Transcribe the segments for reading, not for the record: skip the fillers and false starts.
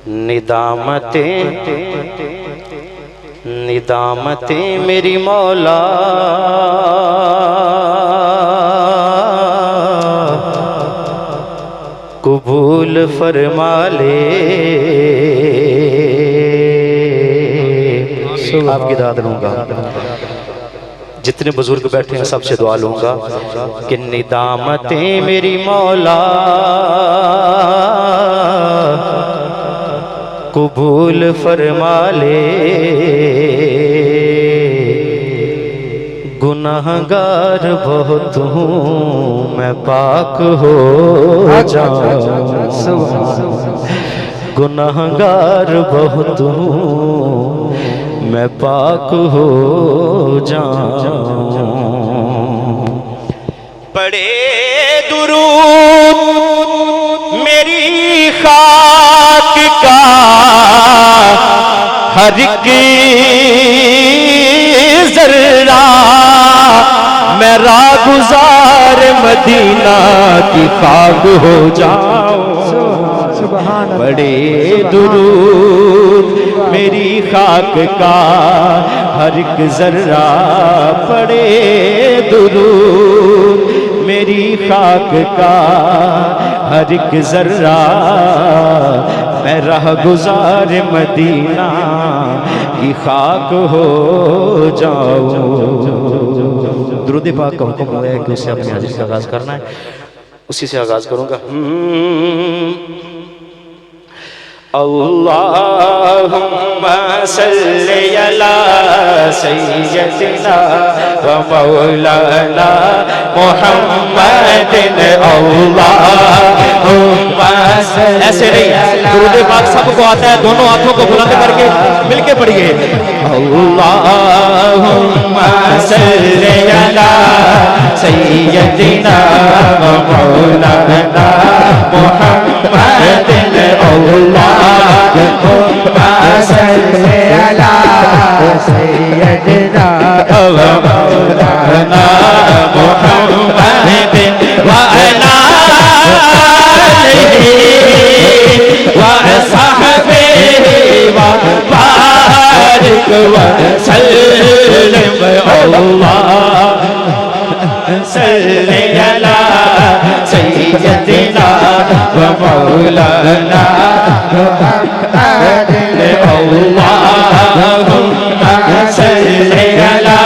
ندامتیں میری مولا قبول فرما لے۔ آپ کی داد لوں گا، جتنے بزرگ بیٹھے ہیں سب سے دعا لوں گا کہ ندامتیں میری مولا قبول فرما لے، گناہگار بہت ہوں میں پاک ہو جاؤں، گناہگار بہت ہوں میں پاک ہو جاؤں۔ پڑھے درود میری خاک کا ہر ایک ذرہ، میں راہگزار مدینہ کی خاک ہو جاؤں۔ پڑھے درود میری خاک کا ہر ایک ذرہ، پڑھے درود میری خاک کا ہر ایک ذرہ، میں راہگزار مدینہ کی خاک ہو جاؤں۔ درود پاک کا حکم ہوا ہے کہ اسے اپنی حاضری سے آغاز کرنا ہے، اسی سے آغاز کروں گا۔ اللہم صلی علی سیدنا و مولانا محمد، اللہم ایسے نہیں، درود پاک سب کو آتا ہے، دونوں ہاتھوں کو بلند کر کے مل کے پڑھیے۔ اللہم صلی علی سیدنا و مولانا محمد، اللہم صلی علی سیدنا و مولانا محمد وعلی آلہ وصحبہ وبارک وسلم۔ اللہم صلی علی سیدنا و مولانا محمد، اللہم صلی علی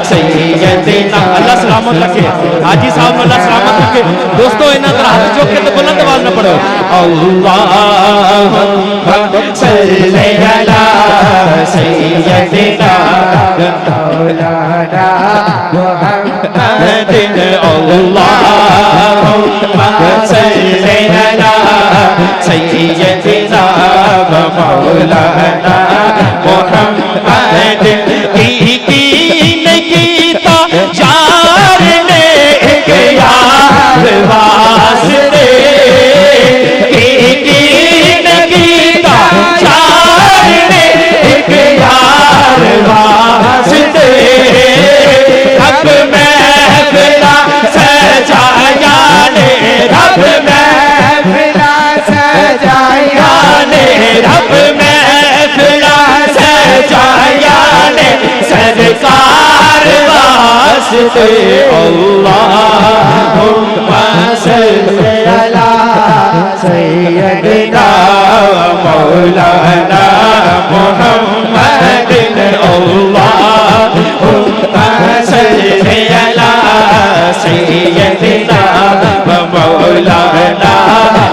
سیدنا۔ اللہ سلامت رکھے، حاجی صاحب اللہ سلامت رکھے۔ دوستو انہاں طرح ہاتھ چوک کے تو بلند آواز نہ پڑھو۔ اللہم صلی علی سیدنا مولانا محمد، اللہم صلی علی سیدنا مولانا محمد۔ کی نگیتا یار نے ایک یار واسطے، کی نگیتا یار نے ایک یار واسطے، رب محفلہ سجایا نے، رب محفلہ سجایا نے، رب محفلہ سجایا نے، سرکار واسطے۔ اللہم صلی علی سیدنا مولانا محمد، اللہم صلی علی سیدنا مولانا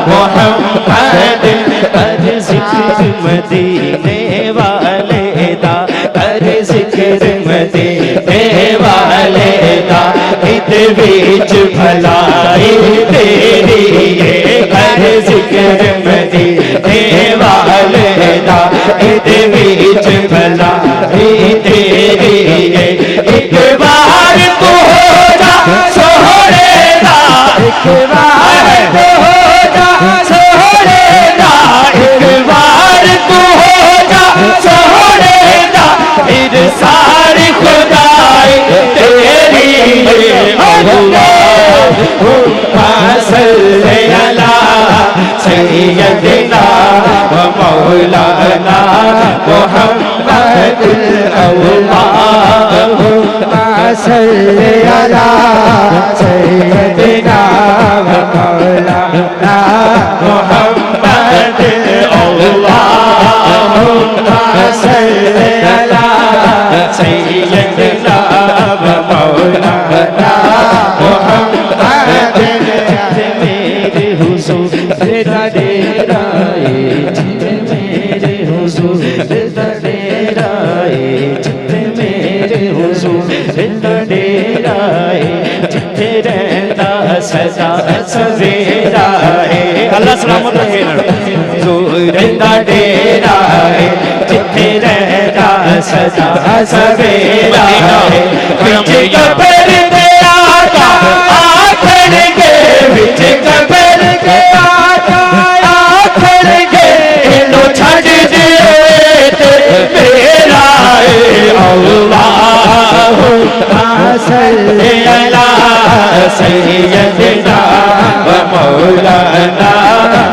محمد۔ ہر ذکر مدینے والے دا، ہر ذکر مدینے والے دا، اد وچ بھلائی تیری ہے، ہر ذکر مدینے والے دا، اد وچ بھلائی تیری ہے۔ ایک بار تو ہو جا سوہرے دا، ایک بار تو ہو جا سوہرے دا، ایک بار تو ہو جا سوہرے دا، پھر ساری خدائی تیری ہے۔ اللہم صلی علی سیدنا مولانا محمد اللهم صل على سيدنا مولانا محمد اللهم صل على سيدنا مولانا محمد میرے حضور دا ڈیرا میرے حضور دا ڈیرا جتنے میرے حضور دا ڈیرا جتنے رہتا سدا سویرا اللہ سلامت رکھے حضور دا ڈیرا جتنے رہتا سدا سویرا بچ قبر دے آقا آکھڑ گے بچ قبر دے آقا آکھڑ گے لو چھڑ دیے تے میرا اللہم صلی علی سیدنا و مولانا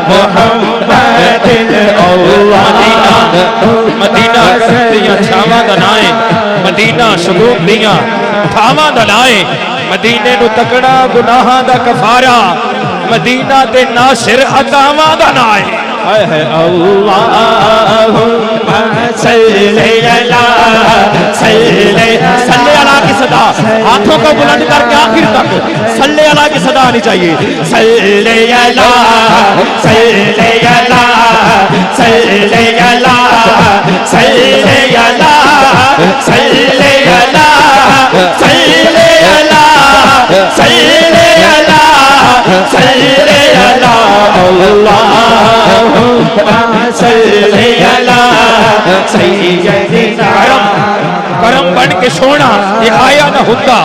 محمد مدینہ دیاں چھاواں دا نائیں مدینہ شگوف دیاں تھاواں دا نائیں مدینے نو تکڑا گناہاں دا کفارہ مدینہ دے ناصر عطاواں دا نائیں اللہم صلی علی صلی علی کی صدا ہاتھوں کو بلند کر کے آخر تک صلی علی کی صدا آنی چاہیے صلی علی صلی علی صلی علی صلی علی صلی علی صلی علی صلی علی صلی علی اللہم صلی علی سیدنا کرم بن کے سونا یہ آیا نہ ہوتا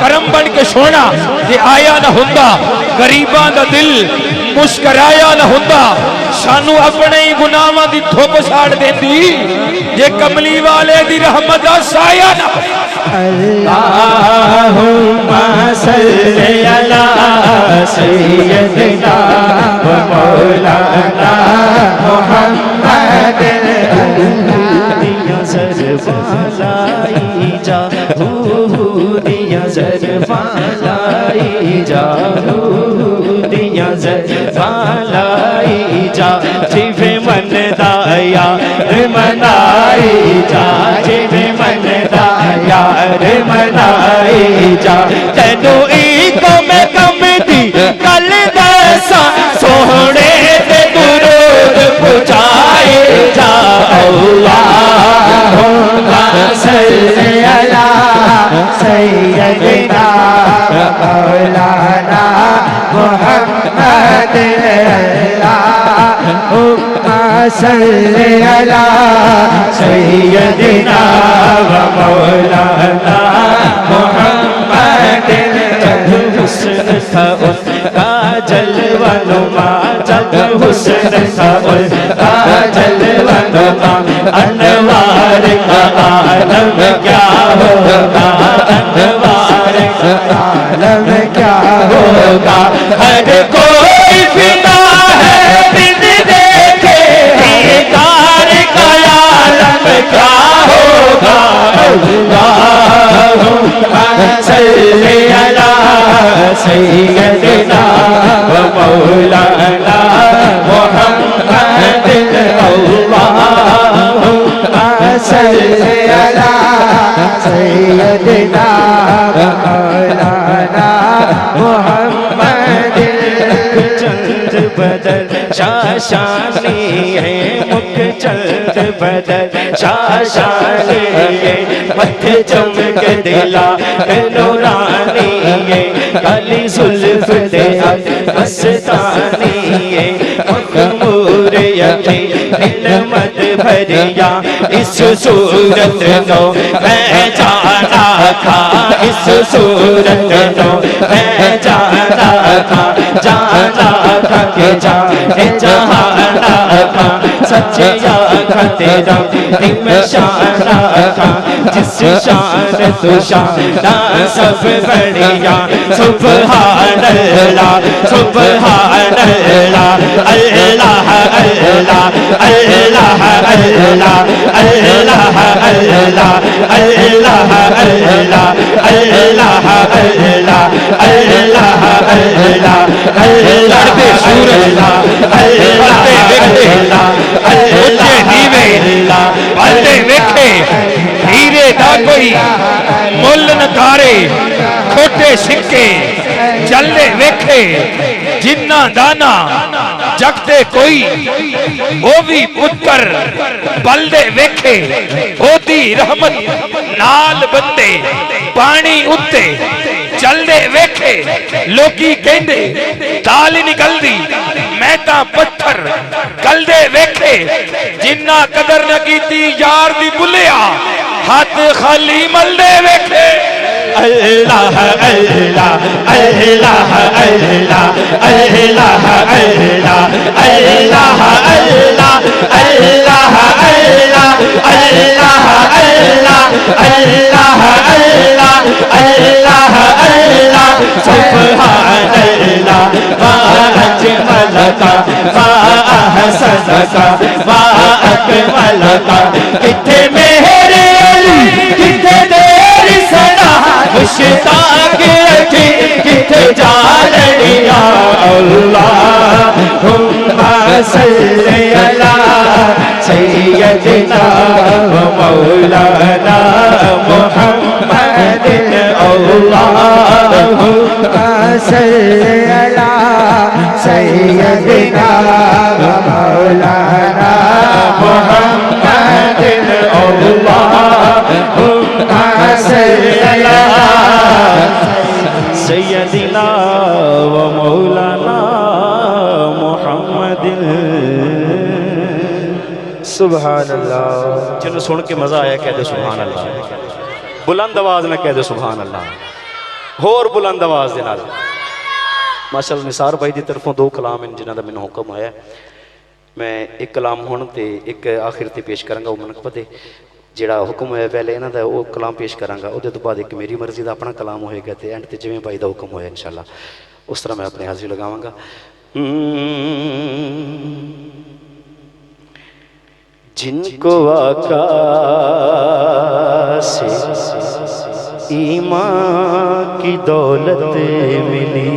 کرم بن کے سونا یہ آیا نہ ہوتا غریباں دا دل مسکرایا نہ ہوتا سانو اپنے ہی گناہاں دی دھوپ چھاڑ دیندی یہ کملی والے دی رحمت دا سایہ نہ اللہم صلی علی سیدنا و مولانا محمد دیا زرفاں لائی جا دیا زرفاں لائی جا دیا زرفاں لائی جا جیوے من دایا منائی جا جیوے من دایا منائی جا تینو ایکو میں کم دی کل دسا سوڑے تے درود پہنچائے جا اللہم صلی علی سیدنا مولانا محمد اللہم صلی علی سیدنا مولانا محمد حسن تھا ان کا جلوہ نما جب حسن تھا ان کا جلوہ نما انوار کا عالم کیا ہوگا انوار کا عالم کیا ہوگا ہر کوئی فدا ہے بن دیکھے دیدار کا عالم کیا ہوگا اللہم صلی علی سیدنا و مولانا محمد اللہم صلی علی سیدنا و مولانا محمد چند بدل شاشانی ہے مکھ چند بدل شاشانی ہے متھ چمک دلا نورانی ہے کالی زلف دے مستانی ہے مخمور یقین علمت بھریا اس صورت نو میں جانا تھا اس صورت نو میں جانا تھا کہ جانے جہانا تھا سچیا تھا تیرا دم شانا تھا جس شان تو شانا سب بڑھیا سبحان اللہ سبحان اللہ اللہ اللہ اللہ اللہ اللہ اللہ اللہ اللہ اللہ اللہ اللہ لڑتے سورج پڑھتے ویکھے ہیرے دا کوئی مل نکارے کھوٹے سکے چلے ویکھے جنہ دانا جگتے کوئی وہ بھی پتر بلدے ویکھے او دی رحمت نال بندے پانی اتے چلدے ویکھے لوکی کہندے دال نکل دی میں تا پتھر گلدے ویکھے جنہ قدر نہ کیتی یار دی بلیا ہاتھ خالی ملدے ویکھے اللہ اللہ اللہ اللہ اللہ اللہ اللہ اللہ اللہ اللہ اللہ اللہ اللہ اللہ سبحان اللہ ما اجملک ما احسنک ما اکملک کتھے میرے علی کتھے تیری ثنا مشتاق رکھی کتھے جالڑیا اللہم صلی علی سیدنا و مولانا محمد اللہم صلی علی سیدنا و مولانا محمد اللہم صلی علی سیدنا و مولانا محمد سبحان اللہ جنہوں سن کے مزہ آیا کہہ دے سبحان اللہ بلند آواز نہ کہہ دے سبحان اللہ اور بلند آواز دے نال ماشاءاللہ نثار بھائی دی طرفوں دو کلام ہیں جنہاں دا مینوں حکم ہویا میں ایک کلام ہون تے ایک آخر تے پیش کروں گا وہ منک پتے جڑا حکم ہویا پہلے انہاں دا وہ کلام پیش کراں گا اودے تو بعد ایک میری مرضی دا اپنا کلام ہوئے گا تے اینڈ تے جویں بھائی دا حکم ہویا انشاءاللہ اس طرح میں اپنے حاضری لگاواں گا جن کو آقا سے ایمان کی دولت ملی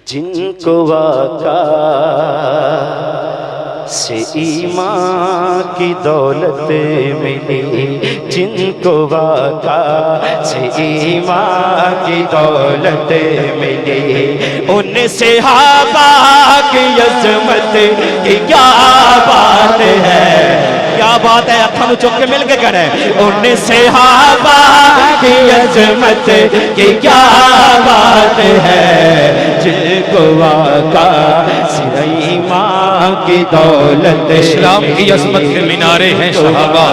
جن کو آقا سے ایمان کی دولت ملی جن کو آقا سے ایمان کی دولت ملی ان صحابہ کی عظمت کی کیا بات ہے کیا بات ہے ہم چک کے مل کے کریں ان صحابہ کی عظمت کی کیا بات ہے جن کو آقا سے ایمان کی دولت اسلام کی عظمت کے مینارے ہیں صحابہ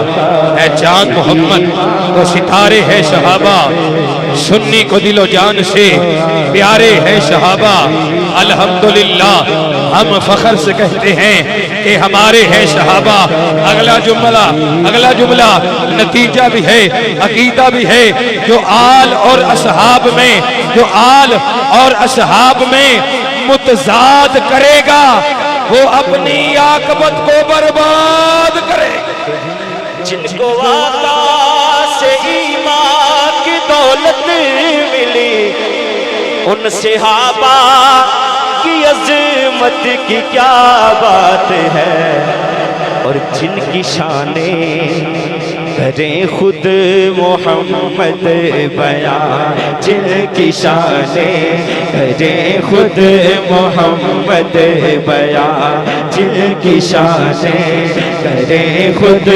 ہے چاند محمد تو ستارے ہیں صحابہ سنی کو دل و جان سے پیارے ہیں صحابہ الحمدللہ ہم فخر سے کہتے ہیں کہ ہمارے ہیں صحابہ اگلا جملہ نتیجہ بھی ہے عقیدہ بھی ہے جو آل اور اصحاب میں متضاد کرے گا وہ اپنی عاقبت کو برباد کرے جن کو آقا سے ایمان کی دولت ملی ان صحابہ کی عظمت کی کیا بات ہے اور جن کی شانیں کریں خود محمد بیان جن کی شانیں کریں خود محمد بیان جن کی شانیں کریں خود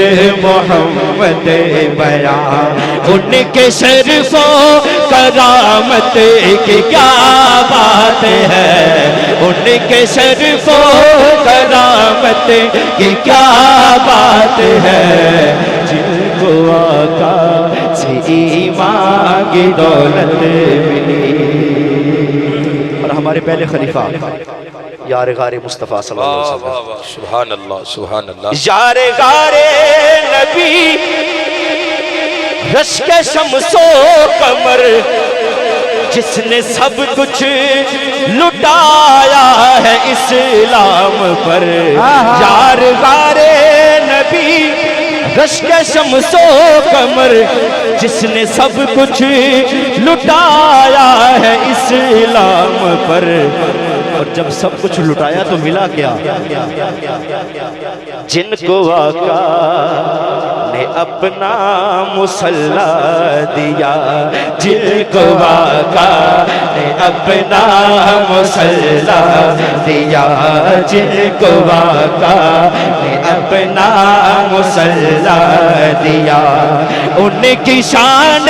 محمد بیان ان کے شرف و کرامت کی کیا بات ہے ان کے شرف و کرامت کی کیا بات ہے جن کو آقا سے ایمان کی دولت ملی اور ہمارے پہلے خلیفہ یار غار مصطفیٰ صلی اللہ علیہ وسلم سبحان اللہ سبحان اللہ یار غار نبی رشک شمس و قمر جس نے سب کچھ لٹایا ہے اسلام پر یار غارے نبی رشک شمس و قمر جس نے سب کچھ لٹایا ہے اسلام پر اور جب سب کچھ لٹایا تو ملا کیا جن کو آقا نے اپنا مصلی دیا جن کو آقا نے اپنا مصلی دیا جن کو آقا نے اپنا مصلی دیا ان کی شان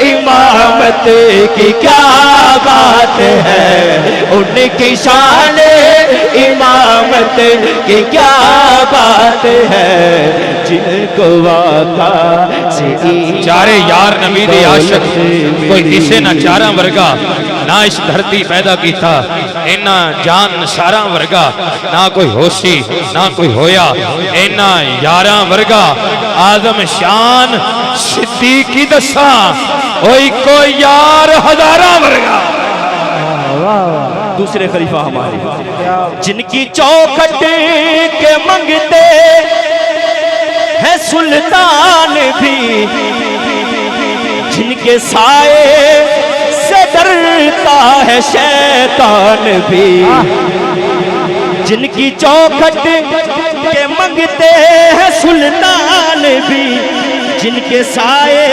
امامت کی کیا بات ہے ان کی شان امامت کی کیا بات ہے جن کو آقا سے چارے یار نبی دے عاشق کوئی اسے نہ چاراں ورگا نہ اس دھرتی پیدا کیتا اینا جان ساراں ورگا نہ کوئی ہوسی نہ کوئی ہویا اینا یاراں ورگا آدم شان صدیقی دساں اوئی کوئی یار ہزاراں ورگا دوسرے خلیفہ ہمارے جن کی چوکھٹ کے منگتے ہے سلطان بھی جن کے سائے سے ڈرتا ہے شیطان بھی جن کی چوکھٹ کے منگتے ہیں سلطان بھی جن کے سائے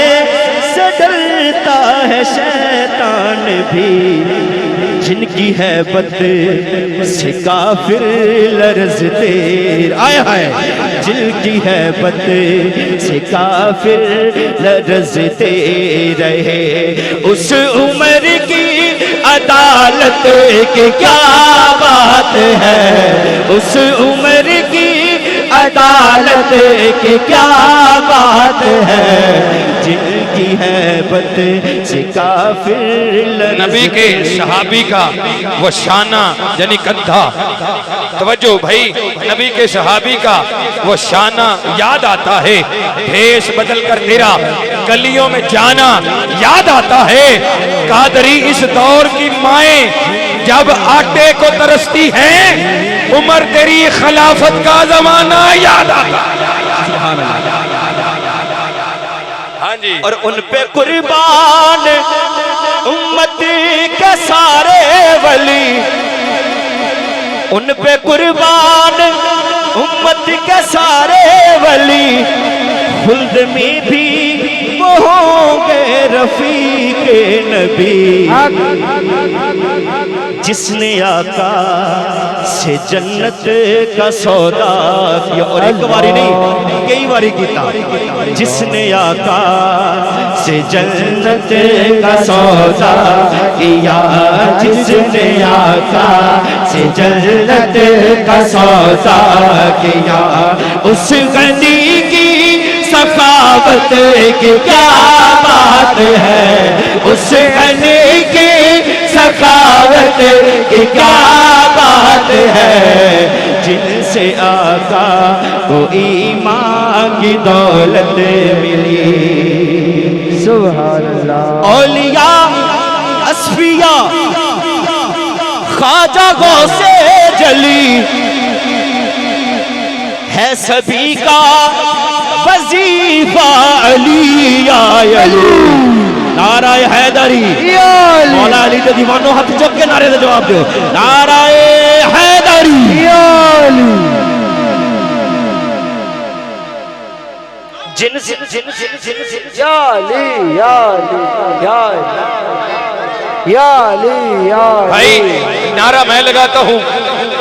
سے ڈرتا ہے شیطان بھی جن کی حیبت سے کافر لرزتے آئے آئے جن کی حیبت سے کافر لرزتے رہے اس عمر کی عدالت کی کیا بات ہے اس عمر کی عدالت کی کیا بات ہے جن کی حیبت سے کافر نبی کے صحابی کا وہ شانہ یعنی کندھا توجہ بھائی نبی کے صحابی کا وہ شانہ یاد آتا ہے بھیس بدل کر تیرا گلیوں میں جانا یاد آتا ہے قادری اس دور کی مائیں جب آٹے کو ترستی ہیں عمر تیری خلافت کا زمانہ یاد آتا ہاں جی اور ان پہ قربان امت کے سارے ولی ان پہ قربان امت کے سارے ولی خلد میں بھی وہ ہوں گے رفیق نبی جس نے آقا سے جنت کا سودا کیا اور ایک باری نہیں کئی باری کیتا جس نے آقا سے جنت کا سودا کیا جس نے آقا سے جنت کا سودا کیا اس غنی کی سخاوت کی کیا بات ہے اس غنی کی سخاوت کی کیا بات ہے جن سے آقا کو ایمان کی دولت ملی سبحان اللہ اولیاء اصفیاء خواجہ غوث جلی ہے سبھی کا وظیفہ علی یا علی نعرہ حیدری مولا علی دے دیوانوں ہاتھ چک کے نعرے دے جواب دیو نعرہ حیدری یا علی جن یا علی یا علی یا علی یا علی یا بھائی نعرہ میں لگاتا ہوں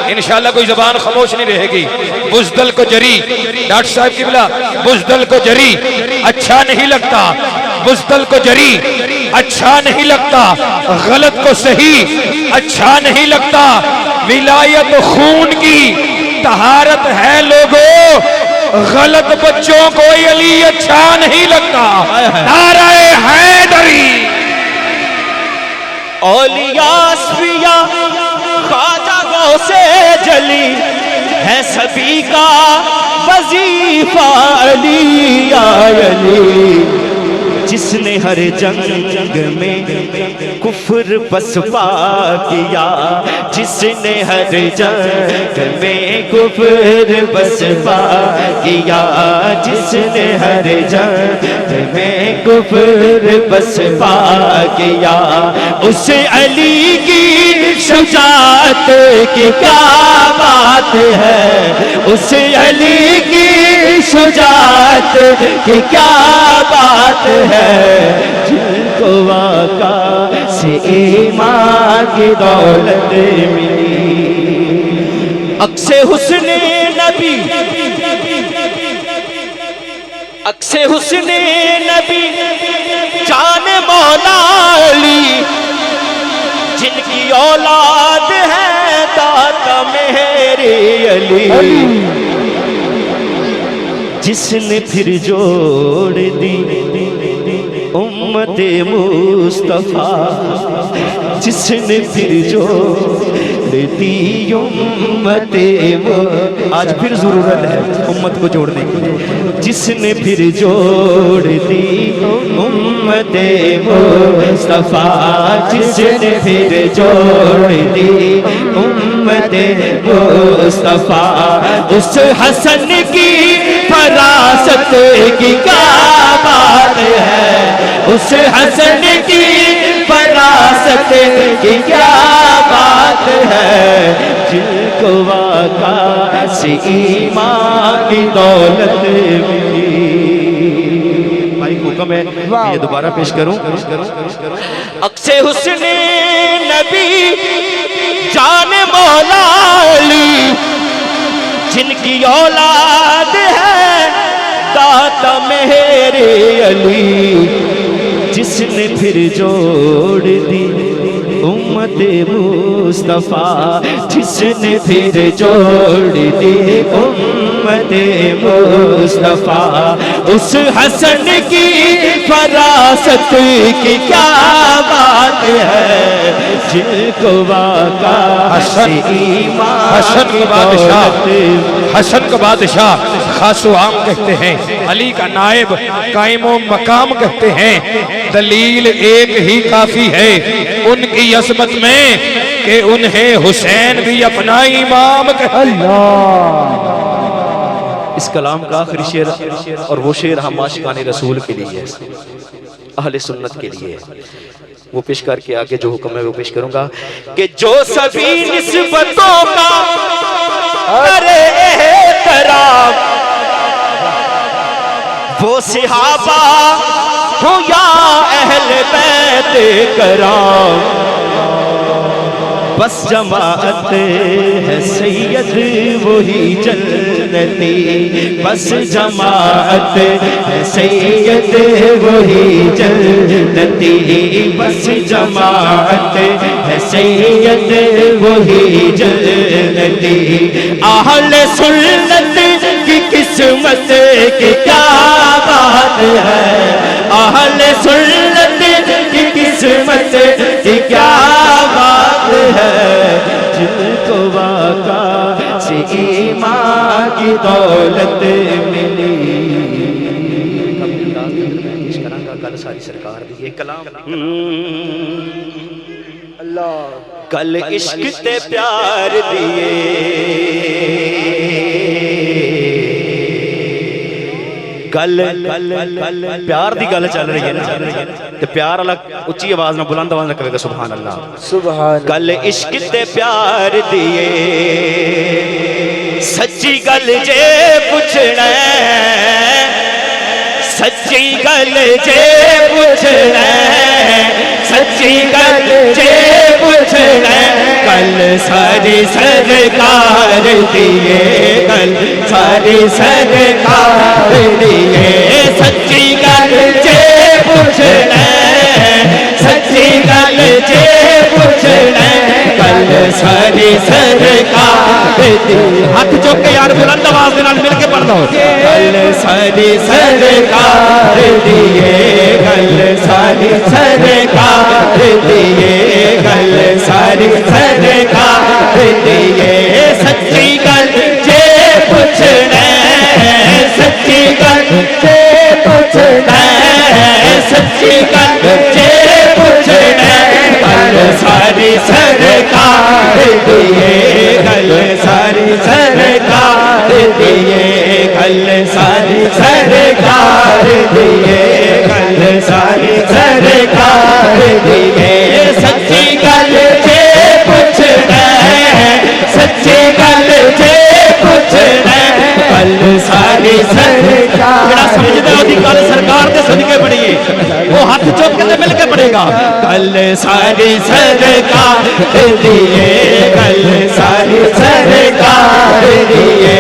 انشاءاللہ کوئی زبان خاموش نہیں رہے گی بزدل کو جری ڈاکٹر صاحب قبلہ بزدل کو جری اچھا نہیں لگتا بزدل کو جری اچھا نہیں لگتا غلط کو صحیح اچھا نہیں لگتا ولایت خون کی طہارت ہے لوگوں غلط بچوں کو علی اچھا نہیں لگتا نعرہ حیدری اولیاء اصفیاء خواجہ غوث جلی ہے سبھی کا وظیفہ علی یا علی جس نے ہر جنگ میں کفر پسپا کیا جس نے ہر جنگ میں کفر پسپا کیا جس نے ہر جنگ میں کفر پسپا کیا اس علی کی شجاعت کی کیا بات ہے اس علی کی شجاعت کی کیا بات ہے جن کو آقا سے ایمان کی دولت ملی عکس حسن نبی عکس حسن نبی جان مولا علی جن کی اولاد ہے داتا میرے علی جس نے پھر جوڑ دی امت مصطفیٰ جس نے پھر جوڑ دی امت آج پھر ضرورت ہے امت کو جوڑنے کی جس نے پھر جوڑ دی امت مصطفیٰ جس نے پھر جوڑ دی امت مصطفیٰ اس حسن کی فراست کی کیا بات ہے اس حسن کی فراست کی کیا بات ہے جن کو آقا سے ایمان کی دولت ملی بھائی حکم ہے یہ دوبارہ پیش کروں عکس حسن نبی جان مولا علی جن کی اولاد ہے داتا میرے علی جس نے پھر جوڑ دی امت مصطفیٰ جس نے پھر جوڑ دی امت مصطفیٰ اس حسن کی فراست کی کیا بات ہے جن کو آقا سے ایمان حسن کا بادشاہ حسن کا بادشاہ خاص و عام کہتے ہیں علی کا نائب قائم و مقام کہتے ہیں دلیل ایک ہی کافی ہے ان کی عظمت میں کہ انہیں حسین بھی اپنا امام کہتے ہیں اس کلام کا آخری شعر اور وہ شعر ہم عاشقان رسول کے لیے ہے اہل سنت کے لیے وہ پیش کر کے آگے جو حکم ہے وہ پیش کروں گا کہ جو سبھی نسبتوں کا کرے احترام وہ صحابہ ہو یا اہل بیت کرام بس جماعت ہے سید وہی جنتی بس جماعت ہے سید وہی جنتی بس جماعت ہے سید وہی جنتی اہل سنت کی قسمت کی کیا بات ہے اہل سنت کی قسمت کی کیا بات ہے جن کو آقا سے ایمان کی دولت ملی کل ساری سرکار دی کلام اللہ کل عشق تے پیار دیے کل پیار دی گل چل رہی ہے نا تے پیار الگ اچھی آواز نہ بلند آواز نہ کرے گا سبحان اللہ سبحان کل عشق تے پیار دیے سچی گل جے پوچھنا سچی گل جے پوچھنا سچی گل جے پوچھنا کل ساری سرکار دیے کل ساری سرکار دیے سچی گل جے پوچھنا سچی گل جے پوچھنا کل ساری سرکار دیے ہاتھ چوک کے یار بلند آواز نال مل کے پڑھ دو کل ساری سرکار دیے کل ساری سرکار دیے کل ساری سرکار دیے سچی گل جے پوچھنا سچی گل جے پوچھنا سچی گل جے پوچھنا گل ساری سرکار دیے گل ساری سرکار دیے سچی گل جے پوچھنا سچی گل جے پوچھنا گل ساری سرکار جڑا سمجھدا اودی گل سرکار دے صدقے بڑھیے وہ ہاتھ چوک کے تے مل کے پڑے گا گل ساری سرکار دیے گل ساری سرکار دیے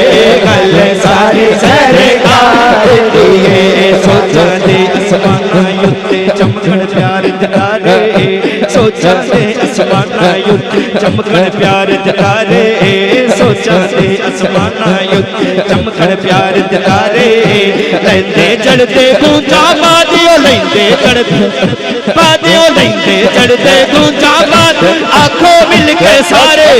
گل ساری سرکار دیے سوچا دے اسماناں یوتے چمکن پیار دکھارے سوچا دے اسماناں یوتے چمکن پیار دکھارے سوچا دے اسماناں یوتے چمکن پیار دکھارے لیندے جڑتے گونجا بادیو لیندے جڑتے بادیو لیندے جڑتے گونجا باد آنکھوں مل کے سارے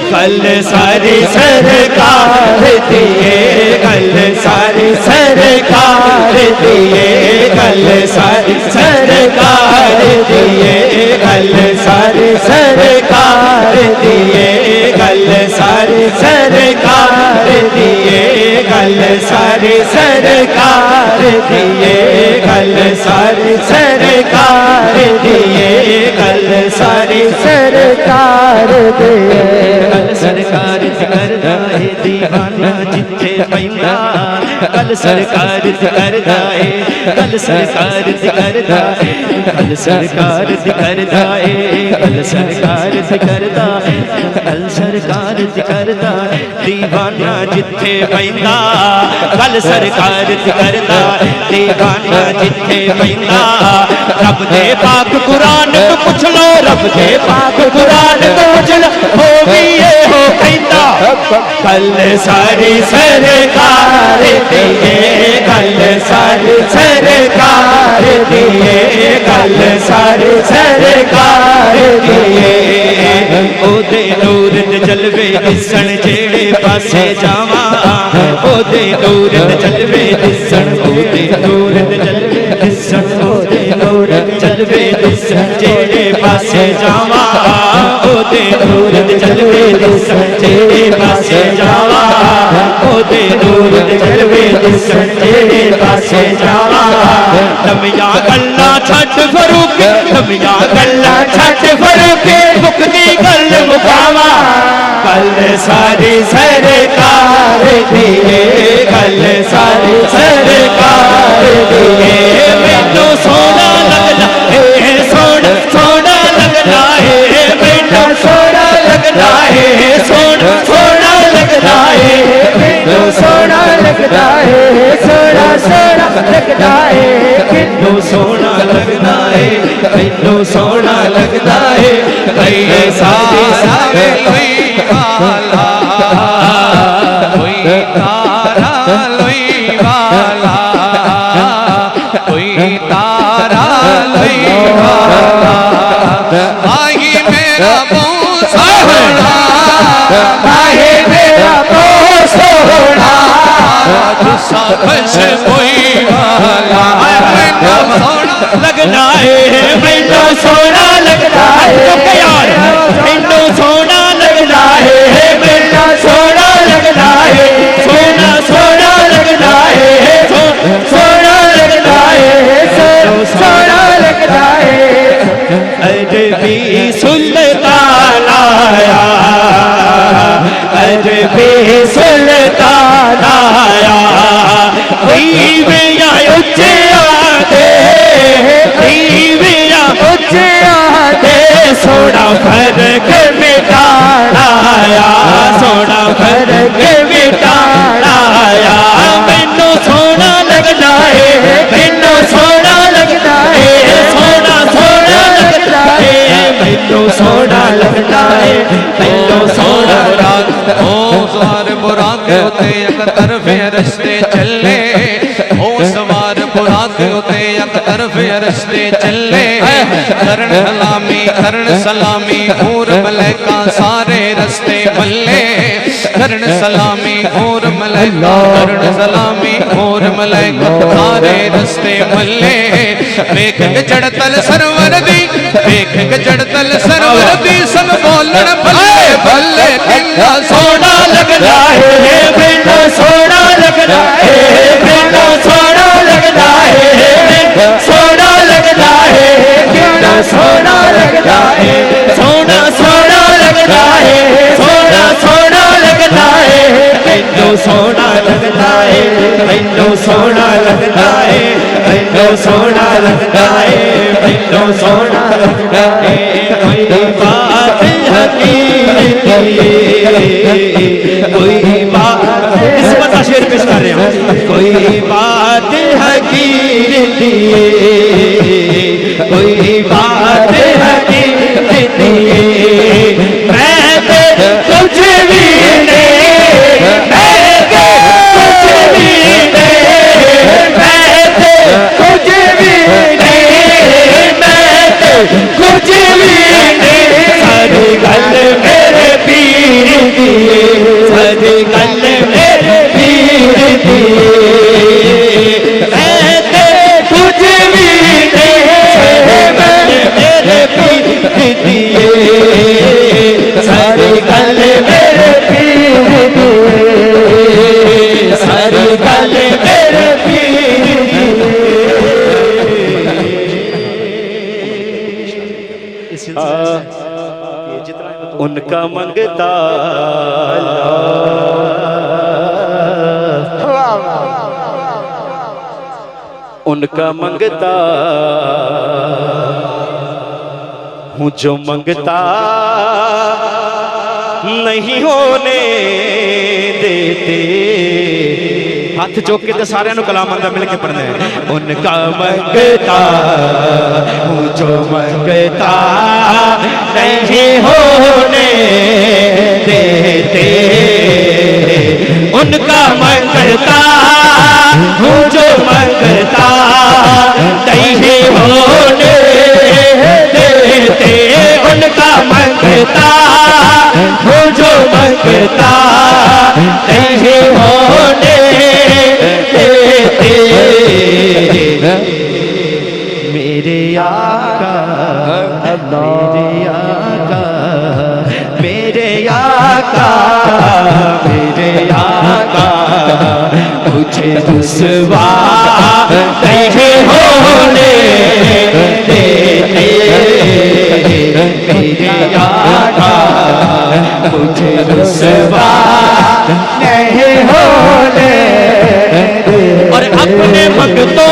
گل ساری سرکار دیے گل ساری سرکار دیے گل ساری سرکار دیے گل ساری سرکار دیے گل ساری سرکار دیے گل ساری سرکار دیے گل ساری سرکار دیے گل ساری سرکار دیے گل سرکار کردا ہے دیوانہ جتھے پیندا گل سرکار کردا ہے گل سرکار کردا ہے گل سرکار کردا ہے گل سرکار کردا ہے گل سرکار کردا دیوانہ جتھے پیندا گل سرکار کردا دیوانہ جتھے پیندا رب دے پاک قرآن تو پوچھ لو رب دے پاک قرآن تو پوچھ لو ہو بھی ہو کہندا گل ساری سرکار دیے گل ساری سرکار دیے گل ساری سرکار دیے او دے نور دے جلوے دسن جیڑے پاسے جاواں او دے نور دے جلوے دسن او دے نور دے جلوے دسن او دے نور دے جلوے دسن جیڑے پاسے جاواں او دے نور دے جلوے دسن جیڑے پاسے جاواں او دے نور دے جلوے دسن جیڑے پاسے جاواں لمیاں گلاں چھڈ فروق لمیاں گلاں چھڈ فروق مکدی گل مکاواں گل ساری سرکار دیے گل ساری سرکار دیے مینوں سونا لگدا ہے سونا سونا لگدا ہے مینوں سونا لگدا ہے سونا سونا لگدا ہے مینوں سونا لگدا ہے سونا سونا لگدا ہے مینوں سونا لگدا ہے مینوں سونا لگدا ہے اے ساری کوئی والا کوئی تارا لوئی والا کوئی تارا لوئی والا آئی میرا بہت سونا آئی میرا بہت سونا جسا بش کوئی والا مینوں سونا لگنا ہے مینوں سونا لگنا ہے مینوں سونا لگنا ہے مینوں سونا لگنا ہے سونا سونا لگنا ہے سونا لگنا ہے سونا لگنا ہے عجبی سلطان آیا عجبی سلطان آیا دیویاں اچھیاں دے دیویاں اچھیاں دے سونا فرق مٹانا آیا سونا فرق مٹانا آیا مینوں سونا لگنا ہے مینوں سونا لگنا ہے سونا سونا لگنا ہے مینوں سونا لگنا ہے مینوں سونا او سوار براق ہوتے یک طرف رستے چلے او سوار براق ہوتے یک طرف رستے چلے کرن سلامی اور ملائکہ سارے رستے ملے کرن سلامی اور ملائکہ کرن سلامی اور ملائکہ سارے رستے ملے دیکھ کے چڑھتل سرور دی دیکھ کے چڑھتل سرور دی سب بولن بلے بلے کنگا سونا لگنا ہے مینوں سونا سونا لگتا ہے سونا سونا لگتا ہے سونا سونا لگتا ہے مینو سونا لگتا ہے مینو سونا لگتا ہے مینو سونا لگتا ہے مینو سونا لگتا ہے کوئی بات کوئی بات نسبت کا شعر پیش کر رہے ہیں کوئی بات حقیر دیے کوئی بات حقیر دیے میں کچھ بھی نہیں میں کچھ بھی نہیں میں کچھ بھی نہیں میں کچھ بھی نہیں ساری گل میرے پیر دیے ساری گل میرے پیر دیے میں کچھ بھی نہیں میرے پیر دیے ساری گل میرے پیر دیے ساری گل میرے پیر ان کا منگتا ان کا منگتا ہوں جو منگتا نہیں ہونے دیتے ہاتھ چوک کے تو سارے کلام اندر مل کے پڑھنے ہیں ان کا منگتا ہوں جو منگتا نہیں ہونے دیتے ان کا منگتا ہوں جو منگتا نہیں ہونے دیتے ان کا منگتا ہوں جو منگتا نہیں ہونے دیتے میرے آقا میرے آقا میرے آقا میرے آقا مجھے رسوا نہیں ہونے دیتے میرے آقا مجھے رسوا نہیں ہونے دیتے اور اپنے منگتوں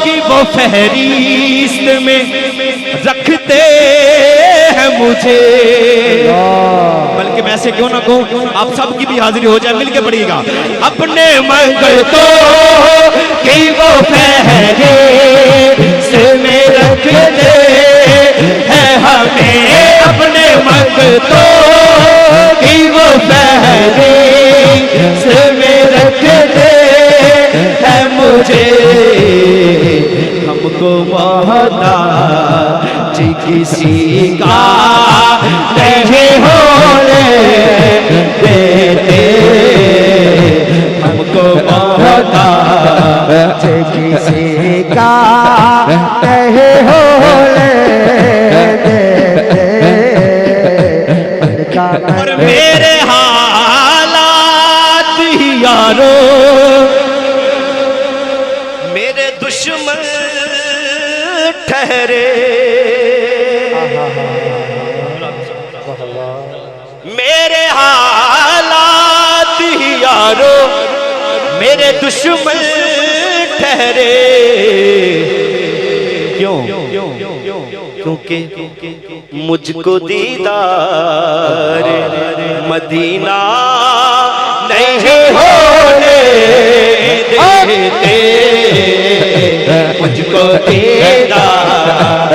کی وہ فہرست میں رکھتے ہیں مجھے بلکہ میں ایسے کیوں نہ کہوں آپ سب کی بھی حاضری ہو جائے مل کے پڑھیے گا اپنے منگتوں کی وہ فہرست میں رکھتے ہیں ہمیں اپنے منگتوں کی وہ فہرست میں رکھتے ہیں مجھے ہم کو محتاج کسی کا نہیں ہونے دیتے ہم کو محتاج کسی کا نہیں ہونے دیتے اور میرے حالات ہی یارو میرے دشمن ٹھہرے میرے حالات ہی یارو میرے دشمن ٹھہرے کیوں کیونکہ مجھ کو دیدار مدینہ نہیں ہونے دیتے مجھ کو دیدار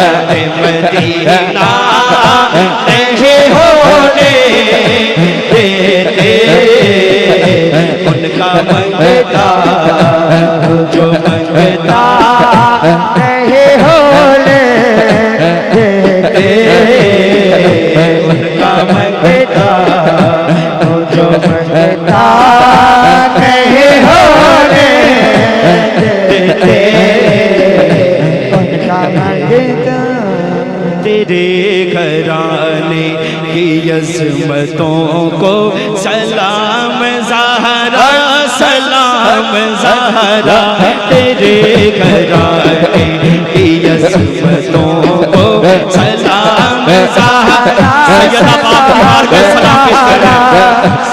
مدینہ نہیں ہونے دیتے ان کا منگتا جو منگتا نہیں ہونے دیتے ان کا منگتا جو منگتا نہیں ہونے دیتے ان کا منگتا تیرے گھرانے کی عظمتوں کو سلام زہرا سلام زہرا تیرے گھرانے کی عظمتوں کو سیدہ پاک دی بارگاہ سلام پیش کرنا ہے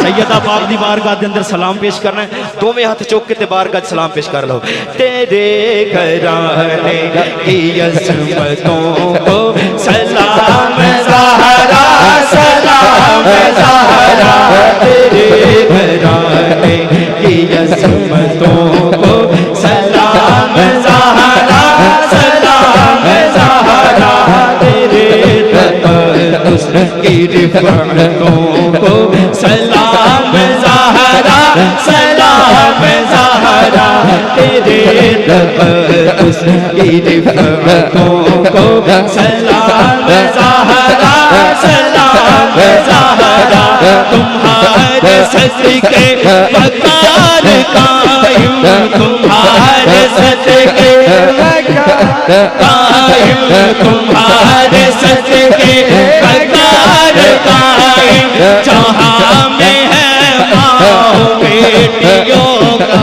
سیدہ پاک دی بارگاہ دے اندر سلام پیش کرنا ہے دو میں ہاتھ چوک کے تے بارگاہ سلام پیش کر لو تیرے گھرانے کی عظمتوں کو سلام زہرا سلام زہرا تیرے گھرانے کی عظمتوں کو سلام زہرا سلام زہرا تیرے تقدس کی رفعتوں کو سلام زہرا سلام زہرا تیرے تقدس کی رفعتوں کو سلام زہرا سلام زہرا تمہارے صدقے وقار قائم تمہارے صدقے قائم تمہارے صدقے وقار قائم جہاں میں ہے ماں بیٹیوں کا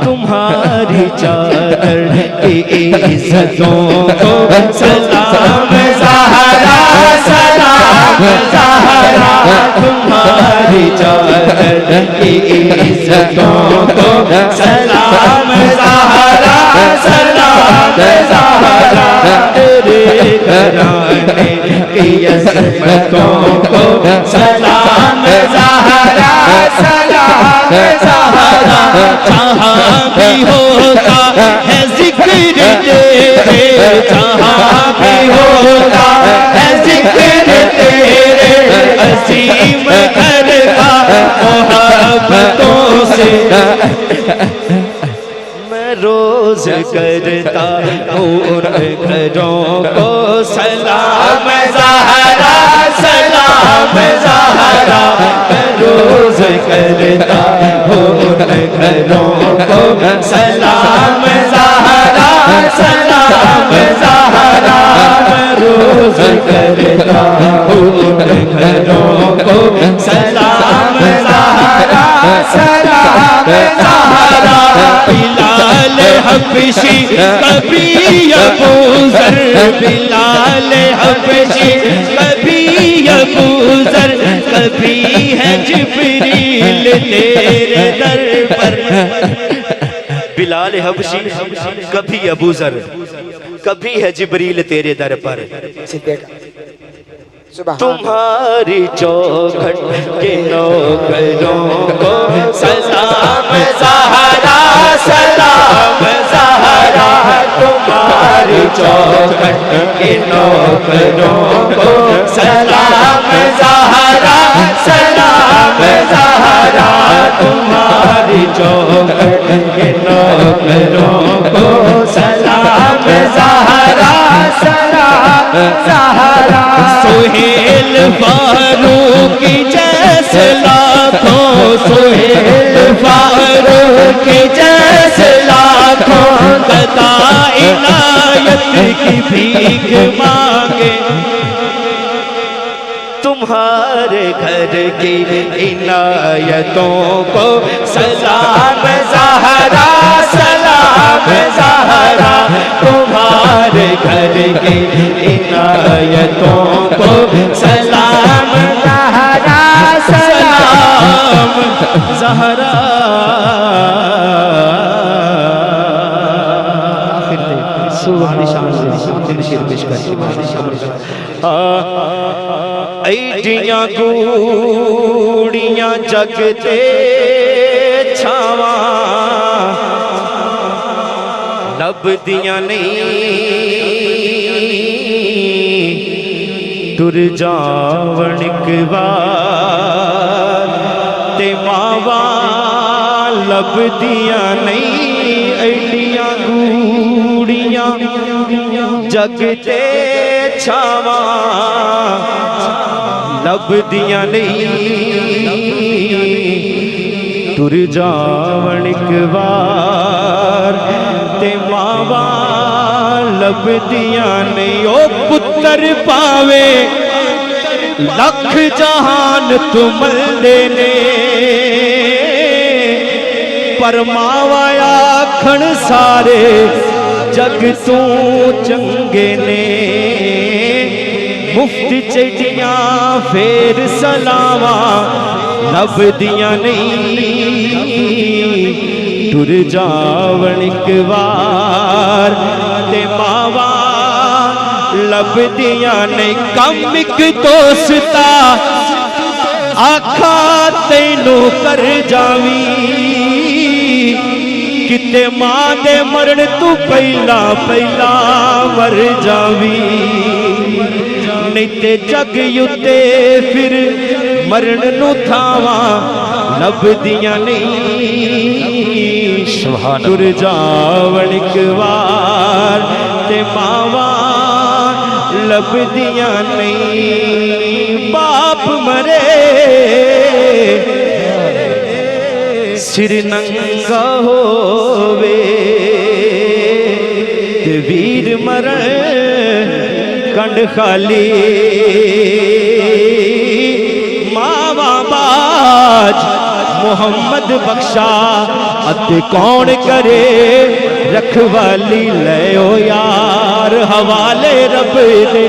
تمہاری چادر کی عزتوں کو سلام زہرا سلام زہرا تمہاری چادر کی عزتوں کو سلام زہرا سلام زہرا تیرے گھرانے کی عظمتوں کو سلام زہرا سلام زہرا جہاں بھی ہوتا ہے ذکر تیرے جہاں بھی ہوتا ہے ذکر تیرے عظیم گھر کا محبتوں سے میں روز کرتا ہوں ان گھروں کو سلام زہرا سلام زہرا میں روز کرتا ہوں ان گھروں کو سلام زہرا سلام زہرا میں روز کرتا ہوں ان گھروں کو سلام زہرا سلام زہرا بلال حبشی کبھی ابو ذر بلال حبشی کبھی ابو ذر کبھی ہے جبریل تیرے در پر بلال حبشی کبھی ابو ذر کبھی ہے جبریل تیرے در پر تمہاری چوکھٹ کے نوکروں کو سلام زہرا سلام زہرا تمہاری چوکھٹ کے نوکروں کو سلام زہرا سلام زہرا تمہاری چوکھٹ کے نوکروں کو سلام زہرا سلام زہرا سہیل فاروق جیسے لاکھوں سہیل فاروق جیسے لاکھوں گدا عنایت کی بھیک مانگے تمہارے گھر کی عنایتوں کو سلام زہرا سلام زہرا تمہارے گھر کی عنایتوں کو سلام زہرا سلام زہرا ایڈیاں گوڑیاں جگ تے چھاواں لب دیاں نہیں تر جاون اک وار تے ماواں لب دیاں نہیں ایڈیاں گوڑیاں جگ تے چھاواں لب دیاں نہیں تر جاون اک وار تے ماواں لب دیاں نہیں او پتر پاوے لکھ جہان تملے نے پر ماواں آکھن سارے جگ تو چنگے نے مفت چٹیاں پھر سلاواں لبدیاں نہیں ٹر جاون ایک وار تے ماواں لبدیاں نہیں کم ایک دوستا آکھا تینو کر جاویں کتے ماں دے مرن تو پہلا پہلا مر جاویں نہیں تے جگ یوتے پھر مرن نو تھاواں لبدیاں نہیں سبحان ٹر جاون ایک وار تے ماواں لبدیاں نہیں باپ مرے سر ننگا ہووے تے ویر مرن کنڈ خالی ماواں باج محمد بخشا اتے کون کرے رکھوالی لے او یار حوالے رب دے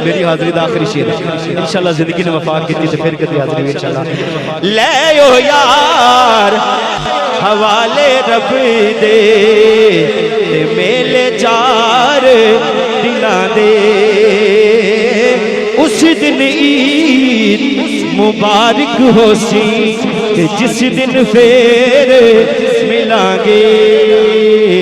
میری حاضری دا آخری شیر انشاءاللہ زندگی نے وفاق کی تھی پھر کدی حاضری بھی انشاءاللہ لے او یار حوالے رب دے تے میلے چار دناں دے اس دن عید مبارک ہو سی کہ جس دن پھر ملیں گے